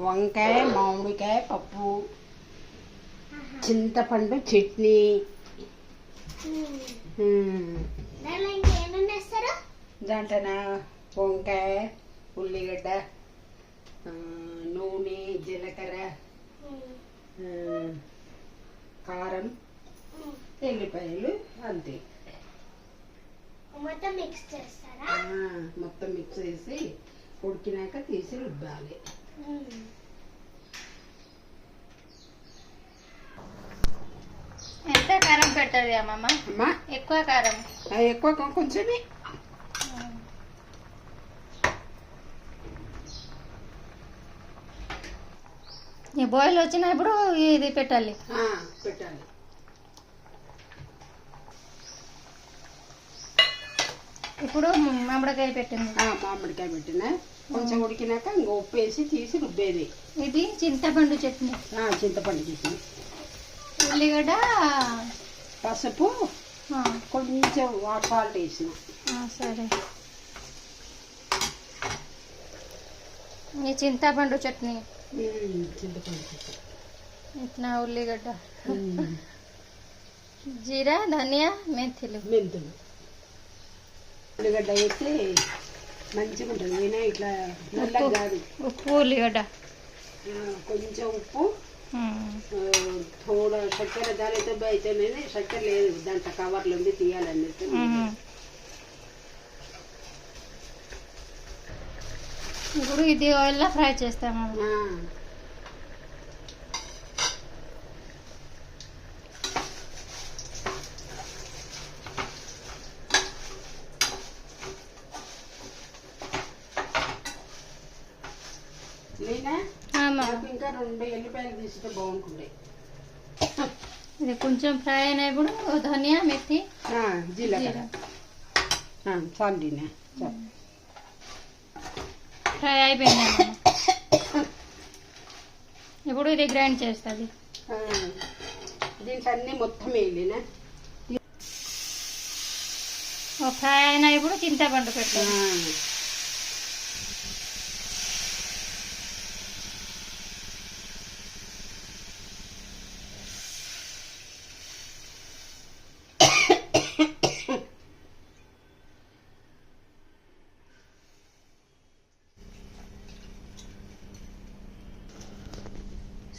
వంకాయ మామిడికాయ పప్పు, చింతపండు చట్నీ. దాంట్లో వంకాయ, ఉల్లిగడ్డ, నూనె, జీలకర్ర, కారం, ఎల్లిపాయలు, అంతే. మొత్తం మిక్స్ చేస్తారా? మొత్తం మిక్స్ చేసి ఉడికినాక తీసి రుబ్బాలి. ఎంత కారం పెట్టదు అమ్మమ్మ? ఎక్కువ కారం? ఎక్కువ కొంచెమే. బాయిల్ వచ్చినప్పుడు ఇది పెట్టాలి. పెట్టాలి. ఇప్పుడు మామిడికాయ పెట్టింది. మామిడికాయ పెట్టిన కొంచెం ఉడికినాక ఇంకా ఉప్పు వేసి తీసి రుబ్బేది. ఇది చింతపండు చట్నీ. చింతపండు చట్నీ, ఉల్లిగడ్డ, పసుపు, కొంచెం సాల్ట్ వేసిన. సరే. ఈ చింతపండు చట్నీ. చింతపండు చట్నీ ఇట్లా ఉల్లిగడ్డ, జీరా, ధనియా, మెంతులు. ఉల్లిగడ్డ వేస్తే మంచిగా ఉంటుంది. అయినా ఇట్లా నల్లగా కాదు. ఉప్పు, ఉల్లిగడ్డ, కొంచెం ఉప్పు, थोड़ा చక్కెర. దానితో అయితేనే చక్కెర లేదు దాంట్లో కవర్లు ఉంది తీయాలనేసి. ఇప్పుడు ఇది ఆయిల్లో ఫ్రై చేస్తాము. ఇంకా 2 ఎల్లిపాయలు తీస్తే బాగుంటుంది. ఇది కొంచెం ఫ్రై అయినప్పుడు ధనియా, మెత్తి, జీలకర్ర చాలు. ఫ్రై అయిపోయింది. ఇప్పుడు ఇది గ్రైండ్ చేస్తుంది. దీంట్లో అన్ని మొత్తం వేయలేనా? ఫ్రై అయినా ఇప్పుడు చింతపండు పెట్టాలి.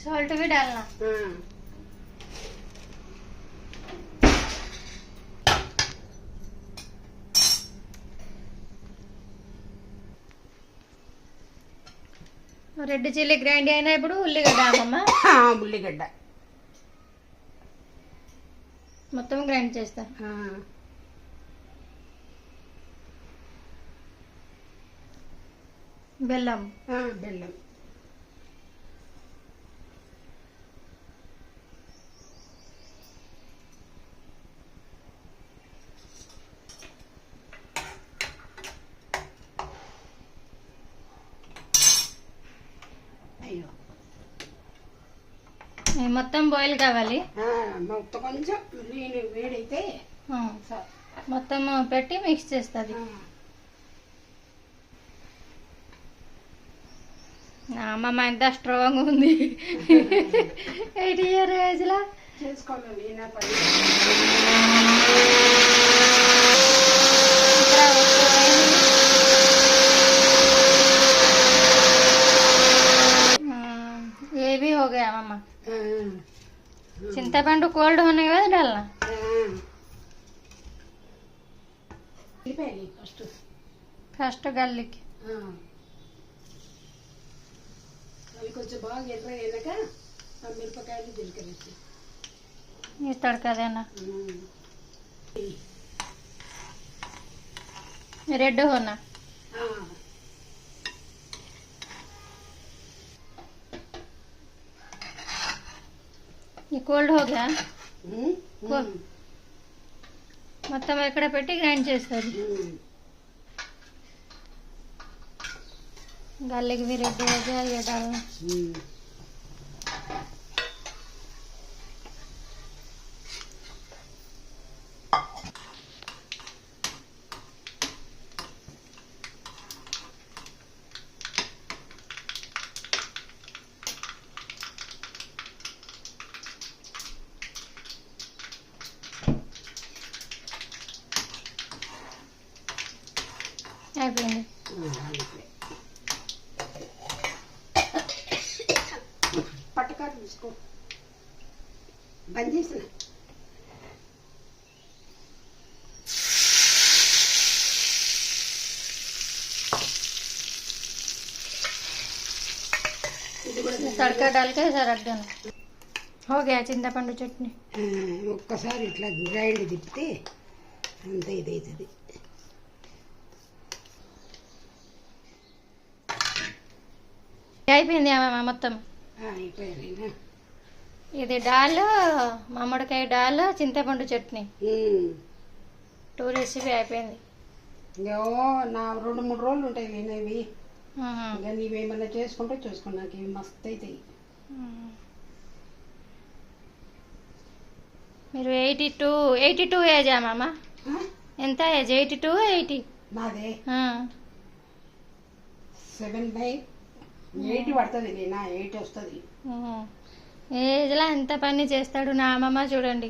सॉल्ट भी डालना। రెడ్ చిల్లీ గ్రైండ్ అయినా ఇప్పుడు ఉల్లిగడ్డ అమ్మమ్మ. ఉల్లిగడ్డ మొత్తం గ్రైండ్ చేస్తా. బెల్లం. బెల్లం మొత్తం బాయిల్ కావాలి. మొత్తం కొంచెం వేడైతే మొత్తం పెట్టి మిక్స్ చేస్తుంది. అమ్మమ్మ ఎంత స్ట్రాంగ్ ఉంది. 8 ఇయర్ ఏజ్ లా చేసుకోవాలి. ये भी हो गया मम्मा. చింతపండు కోల్డ్ होने के बाद डालना. ఫస్ట్ గార్లిక్ అవి కొంచెం బాగా ఎర్రగా అయినాక మిరపకాయలు, జీలకర్ర వేసి ये तड़का देना. रेड होना. ये కోల్డ్ हो गया. మొత్తం ఎక్కడ పెట్టి గ్రైండ్ చేస్తారు. गार्लिक भी रेडी हो गया. ये डालना. అయిపోయింది. పట్టకారు తీసుకో బంద్ చేసిన. तड़का डाल के ऐसा रख देना. हो गया చింతపండు చట్నీ. ఒక్కసారి ఇట్లా గ్రైండ్ తిప్పితే అంత ఇదవుతుంది. అయిపోయింది అమ్మ మొత్తం. అయిపోయింది. ఇది డాల్, మామిడికాయ డాల్, చింతపండు చట్నీ 2 రెసిపీ అయిపోయింది. ఇంకా నా 2-3 రోజులు ఉంటాయి నేనేవి. ఇంకా నీవేమన్నా చేసుకుంటే చూసుకున్నాక మస్తు అవుతాయి. మీరు 82 ఏజ్ అమ్మ? ఎంత ఏజ్? 82, 80? నాదే 79, 80 పడుతుంది. నా 80 వస్తుంది. ఏజ్లో ఎంత పని చేస్తాడు నా అమ్మమ్మ చూడండి.